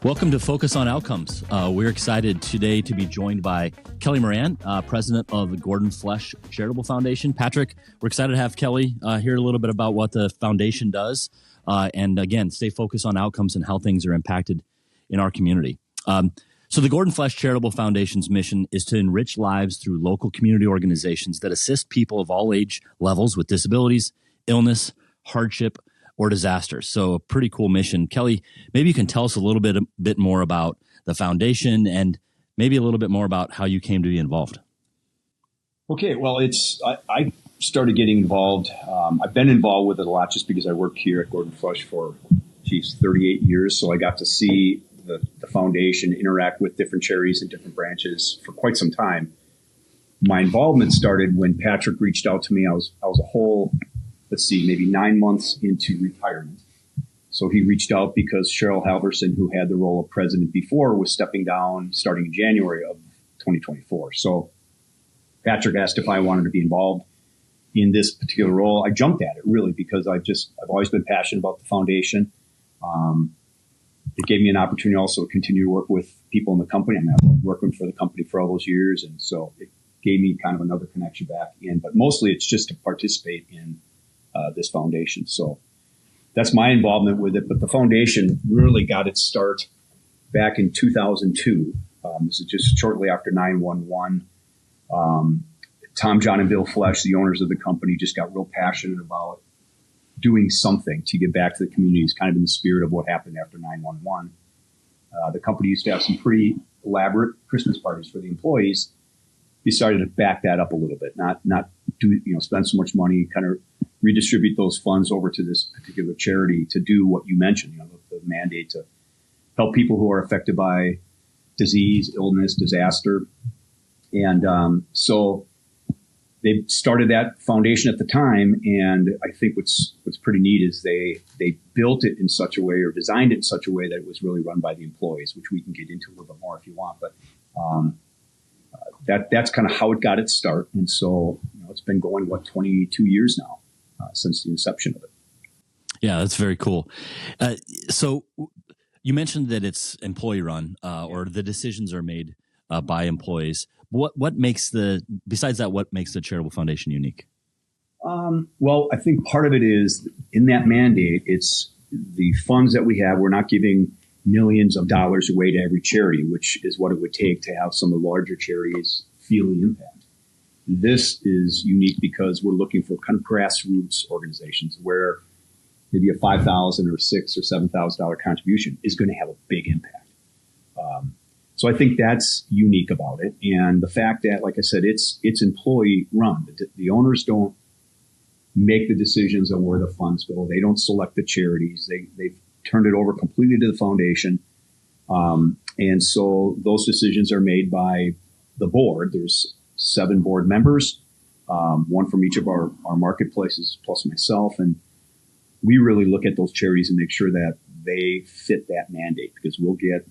Welcome to Focus on Outcomes. We're excited today to be joined by Kelly Moran, president of the Gordon Flesch Charitable Foundation. Patrick, we're excited to have Kelly hear a little bit about what the foundation does, and again, stay focused on outcomes and how things are impacted in our community. So the Gordon Flesch Charitable Foundation's mission is to enrich lives through local community organizations that assist people of all age levels with disabilities, illness, hardship, or disasters. So a pretty cool mission. Kelly, maybe you can tell us a little bit more about the foundation and maybe a little bit more about how you came to be involved. Okay, well, I started getting involved. I've been involved with it a lot just because I worked here at Gordon Flesch for, 38 years. So I got to see the foundation interact with different charities and different branches for quite some time. My involvement started when Patrick reached out to me. I was a whole, maybe 9 months into retirement. So he reached out because Cheryl Halverson, who had the role of president before, was stepping down starting in January of 2024. So Patrick asked if I wanted to be involved in this particular role. I jumped at it really because I've always been passionate about the foundation. It gave me an opportunity also to continue to work with people in the company. I mean, I've been working for the company for all those years. And so it gave me kind of another connection back in, but mostly it's just to participate in this foundation. So that's my involvement with it. But the foundation really got its start back in 2002. This is just shortly after 9/11. Tom, John, and Bill Flesch, the owners of the company, just got real passionate about doing something to give back to the communities, kind of in the spirit of what happened after 9/11. The company used to have some pretty elaborate Christmas parties for the employees. We started to back that up a little bit, not do, spend so much money, kind of redistribute those funds over to this particular charity to do what you mentioned, the mandate to help people who are affected by disease, illness, disaster. And so they started that foundation at the time. And I think what's pretty neat is they built it in such a way or designed it in such a way that it was really run by the employees, which we can get into a little bit more if you want. But that's kind of how it got its start. And so it's been going, 22 years now since the inception of it. Yeah, that's very cool. So you mentioned that it's employee run or the decisions are made by employees. What makes besides that, what makes the Charitable Foundation unique? Well, I think part of it is in that mandate, it's the funds that we have. We're not giving millions of dollars away to every charity, which is what it would take to have some of the larger charities feel the impact. This is unique because we're looking for kind of grassroots organizations where maybe a $5,000 or $6,000 or $7,000 contribution is going to have a big impact. So I think that's unique about it. And the fact that, like I said, it's employee run. The owners don't make the decisions on where the funds go. They don't select the charities. They've turned it over completely to the foundation. And so those decisions are made by the board. There's 7 board members, one from each of our marketplaces, plus myself. And we really look at those charities and make sure that they fit that mandate, because we'll get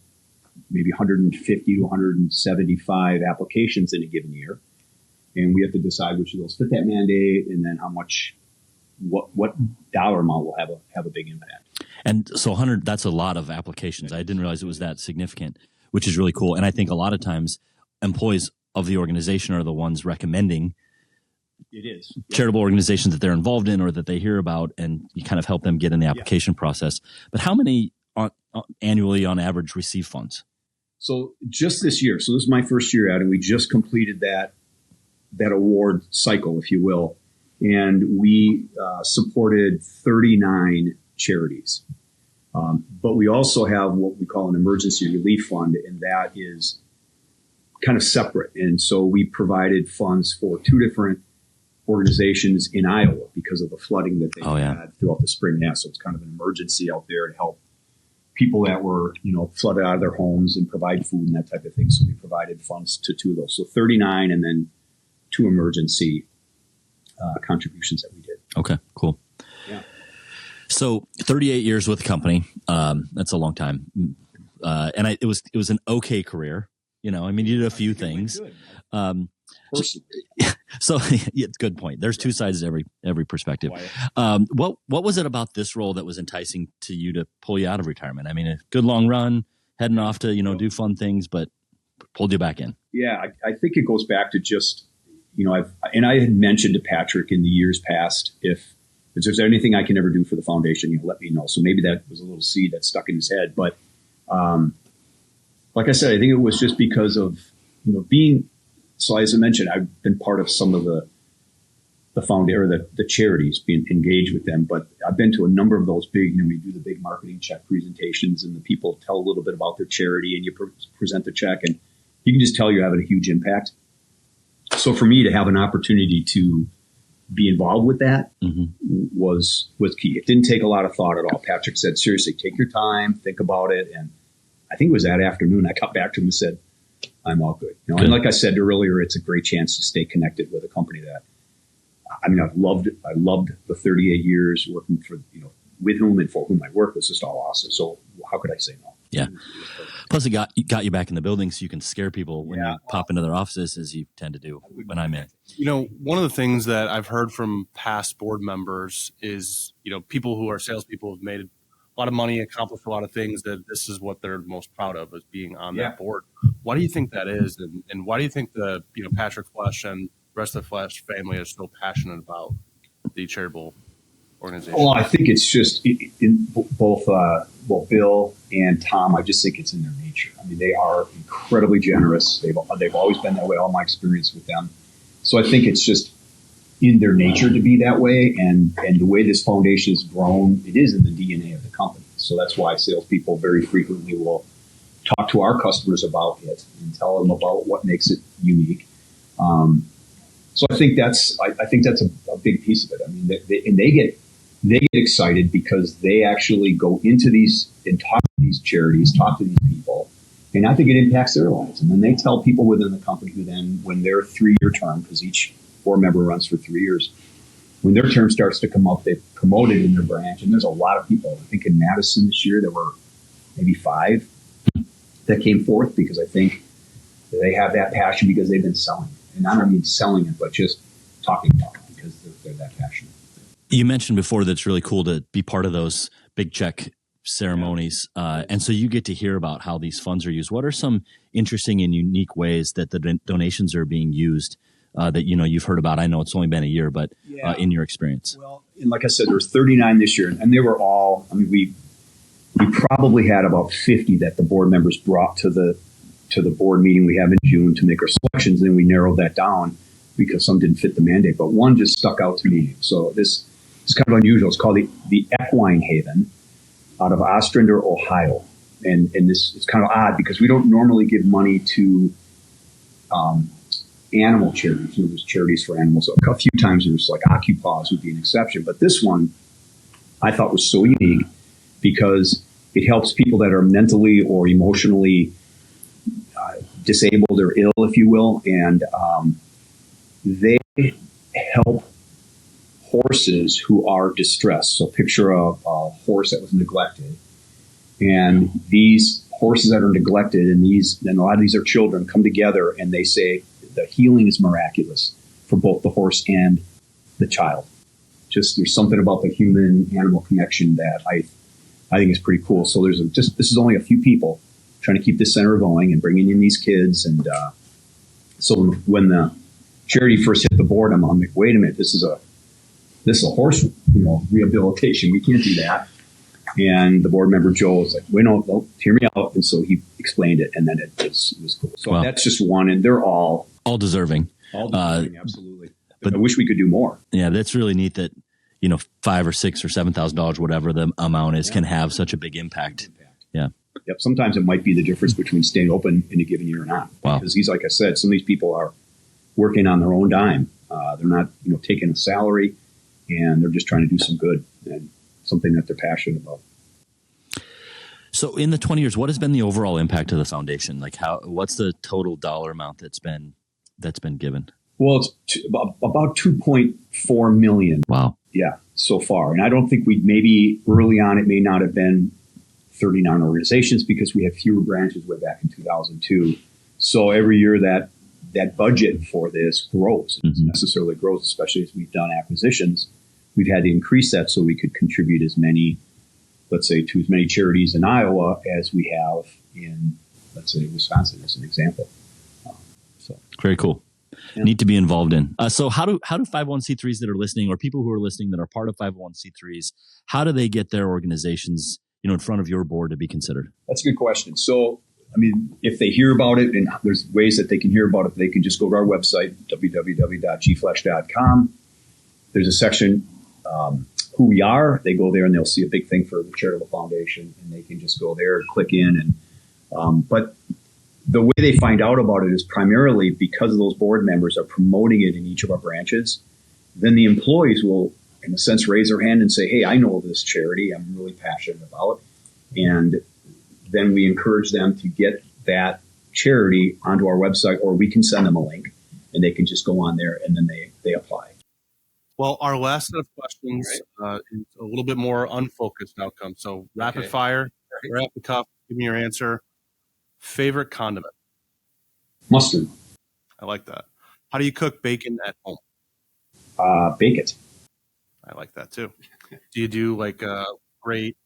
maybe 150 to 175 applications in a given year. And we have to decide which of those fit that mandate and then how much, what dollar amount will have a big impact. And so 100, that's a lot of applications. I didn't realize it was that significant, which is really cool. And I think a lot of times employees of the organization are the ones recommending charitable organizations that they're involved in or that they hear about, and you kind of help them get in the application process. But how many annually on average receive funds? So just this year, so this is my first year out, and we just completed that award cycle, if you will. And we supported 39 charities. But we also have what we call an emergency relief fund, and that is kind of separate. And so we provided funds for 2 different organizations in Iowa because of the flooding that they had throughout the spring. Yeah, so it's kind of an emergency out there to help people that were, flooded out of their homes and provide food and that type of thing. So we provided funds to 2 of those. So 39 and then 2 emergency contributions that we did. Okay, cool. Yeah. So 38 years with the company. That's a long time. And it was an okay career. You did a few things. So it's a good point. There's 2 sides to every perspective. What was it about this role that was enticing to you to pull you out of retirement? I mean, a good long run, heading off to, do fun things, but pulled you back in. Yeah, I think it goes back to just, I had mentioned to Patrick in the years past, if there's anything I can ever do for the foundation, let me know. So maybe that was a little seed that stuck in his head. But like I said, I think it was just because of, so as I mentioned, I've been part of some of the foundation or the charities, being engaged with them. But I've been to a number of those big, we do the big marketing check presentations, and the people tell a little bit about their charity, and you present the check, and you can just tell you're having a huge impact. So for me to have an opportunity to be involved with that was key. It didn't take a lot of thought at all. Patrick said, seriously, take your time, think about it. And I think it was that afternoon I got back to him and said, I'm all good. And like I said earlier, it's a great chance to stay connected with a company that, I've loved. I loved the 38 years working for, with whom and for whom I work. Was just all awesome. So how could I say no? Yeah. Plus, it got you back in the building, so you can scare people when you pop into their offices, as you tend to do when I'm in. One of the things that I've heard from past board members is, people who are salespeople have made a lot of money, accomplished a lot of things, that this is what they're most proud of, is being on that board. Why do you think that is? And why do you think Patrick Flesch and the rest of the Flesch family are so passionate about the charitable organization? Well, I think it's just in both Bill and Tom. I just think it's in their nature. They are incredibly generous. They've always been that way. All my experience with them. So I think it's just in their nature to be that way. And the way this foundation has grown, it is in the DNA of the company. So that's why salespeople very frequently will talk to our customers about it and tell them about what makes it unique. So I think that's a big piece of it. They get excited because they actually go into these and talk to these charities, talk to these people, and I think it impacts their lives. And then they tell people within the company who then, when their 3-year term, because each board member runs for 3 years, when their term starts to come up, they've promoted in their branch. And there's a lot of people. I think in Madison this year, there were maybe 5 that came forth, because I think they have that passion because they've been selling. And I don't mean selling it, but just talking about it, because they're that passionate. You mentioned before that it's really cool to be part of those big check ceremonies. And so you get to hear about how these funds are used. What are some interesting and unique ways that the donations are being used that, you've heard about? I know it's only been a year, but in your experience. Well, and like I said, there was 39 this year, and they were all, we probably had about 50 that the board members brought to the board meeting we have in June to make our selections. And we narrowed that down because some didn't fit the mandate, but one just stuck out to me. So this is kind of unusual. It's called the Equine Haven out of Ostrander, Ohio. And this is kind of odd because we don't normally give money to animal charities. There's charities for animals. A few times there's like Occupaws would be an exception. But this one I thought was so unique because it helps people that are mentally or emotionally disabled or ill, if you will. And they help horses who are distressed. So picture a horse that was neglected. And these horses that are neglected, and a lot of these are children, come together and they say the healing is miraculous for both the horse and the child. Just there's something about the human-animal connection that I think is pretty cool. So this is only a few people trying to keep this center going and bringing in these kids. And so when the charity first hit the board, I'm like, wait a minute, this is a horse, rehabilitation. We can't do that. And the board member, Joe, was like, wait, no, hear me out. And so he explained it, and then it was cool. So that's just one, and they're all deserving. All deserving, absolutely. But I wish we could do more. Yeah, that's really neat that, $5,000 or $6,000 or $7,000, whatever the amount is, can have such a big impact. Yeah. Yep. Sometimes it might be the difference between staying open in a given year or not. Wow. Because like I said, some of these people are working on their own dime. They're not, taking a salary, and they're just trying to do some good and something that they're passionate about. So in the 20 years, what has been the overall impact of the foundation? Like what's the total dollar amount that's been given? Well, it's about 2.4 million. Wow. Yeah, so far. And I don't think maybe early on, it may not have been 39 organizations because we had fewer branches way back in 2002. So every year that budget for this grows. It necessarily grows, especially as we've done acquisitions. We've had to increase that so we could contribute as many let's say, to as many charities in Iowa as we have in, let's say, Wisconsin, as an example. Very cool. Yeah. Need to be involved in. So how do 501c3s that are listening, or people who are listening that are part of 501c3s, how do they get their organizations, in front of your board to be considered? That's a good question. So, if they hear about it, and there's ways that they can hear about it, they can just go to our website, www.gflesch.com. There's a section, who we are. They go there and they'll see a big thing for the Charitable Foundation, and they can just go there and click in. And but the way they find out about it is primarily because those board members are promoting it in each of our branches. Then the employees will, in a sense, raise their hand and say, hey, I know this charity I'm really passionate about. And then we encourage them to get that charity onto our website, or we can send them a link and they can just go on there and then they apply. Well, our last set of questions is a little bit more unfocused outcome. So rapid fire, right off the cuff, give me your answer. Favorite condiment? Mustard. I like that. How do you cook bacon at home? Bake it. I like that too. Do you do like a great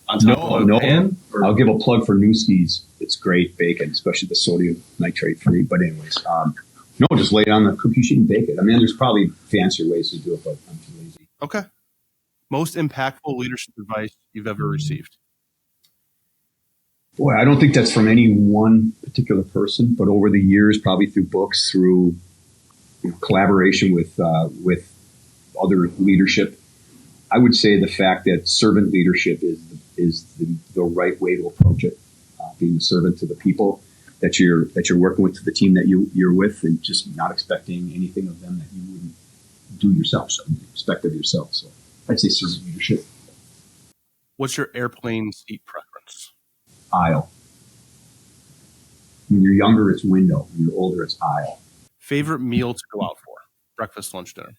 on top of a pan? I'll give a plug for Newski's. It's great bacon, especially the sodium nitrate free. But anyways, no, just lay it on the cookie sheet and bake it. There's probably fancier ways to do it, but I'm too lazy. Okay. Most impactful leadership advice you've ever received? Boy, I don't think that's from any one particular person, but over the years, probably through books, through collaboration with other leadership, I would say the fact that servant leadership is the right way to approach it. Being a servant to the people that you're working with, to the team that you're with, and just not expecting anything of them that you wouldn't do yourself. So expect of yourself. So I'd say servant leadership. What's your airplane seat preference? Aisle. When you're younger, it's window. When you're older, it's aisle. Favorite meal to go out for? Breakfast, lunch, dinner?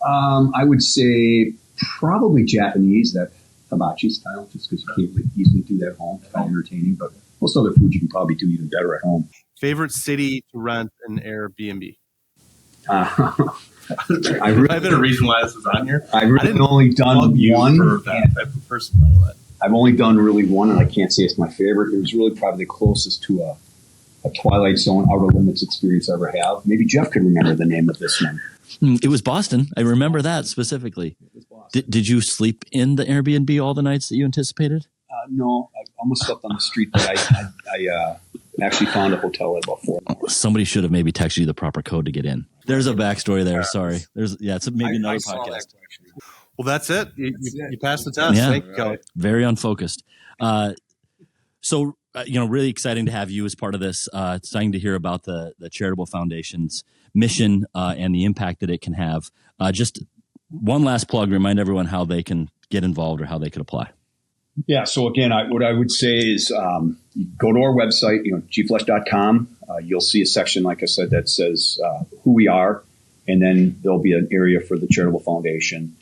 I would say probably Japanese, that hibachi style, just because you can't easily do that at home. It's kind of entertaining, but most other food you can probably do even better at home. Favorite city to rent an Airbnb? I've been a reason why this is on here. I've really only done one. For that type of person, by the way. I've only done really one, and I can't say it's my favorite. It was really probably the closest to a Twilight Zone Outer Limits experience I ever have. Maybe Jeff could remember the name of this one. It was Boston. I remember that specifically. Did you sleep in the Airbnb all the nights that you anticipated? No, I almost slept on the street, but I actually found a hotel at about 4 hours. Somebody should have maybe texted you the proper code to get in. There's a backstory there. Sorry. It's maybe another podcast. Well, that's it. You passed the test. Yeah. Thank you, Kelly. Very unfocused. So, really exciting to have you as part of this. It's exciting to hear about the Charitable Foundation's mission and the impact that it can have. Just one last plug, remind everyone how they can get involved or how they could apply. Yeah. So again, what I would say is you go to our website, gflesch.com. You'll see a section, like I said, that says who we are. And then there'll be an area for the Charitable Foundation.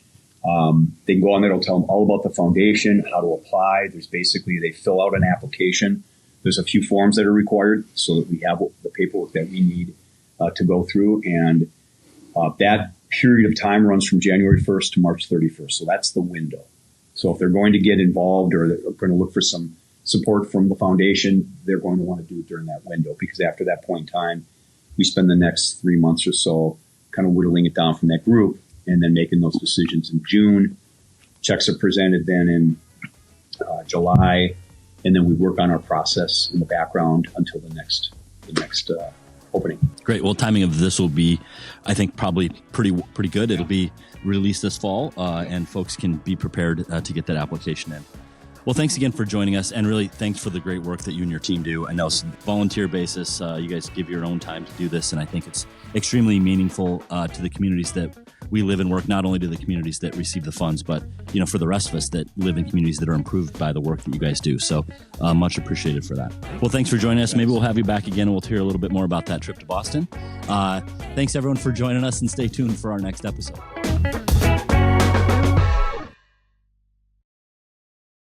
They can go on there. It'll tell them all about the foundation, how to apply. There's basically, they fill out an application. There's a few forms that are required so that we have the paperwork that we need to go through. And that period of time runs from January 1st to March 31st. So that's the window. So if they're going to get involved or they're going to look for some support from the foundation, they're going to want to do it during that window, because after that point in time, we spend the next 3 months or so kind of whittling it down from that group and then making those decisions in June. Checks are presented then in July, and then we work on our process in the background until the next opening. Great. Well, timing of this will be, I think, probably pretty good. It'll be released this fall, and folks can be prepared to get that application in. Well, thanks again for joining us, and really thanks for the great work that you and your team do. I know it's a volunteer basis. You guys give your own time to do this, and I think it's extremely meaningful to the communities that we live and work, not only to the communities that receive the funds, but for the rest of us that live in communities that are improved by the work that you guys do. So much appreciated for that. Well, thanks for joining us. Maybe we'll have you back again, and we'll hear a little bit more about that trip to Boston. Thanks, everyone, for joining us, and stay tuned for our next episode.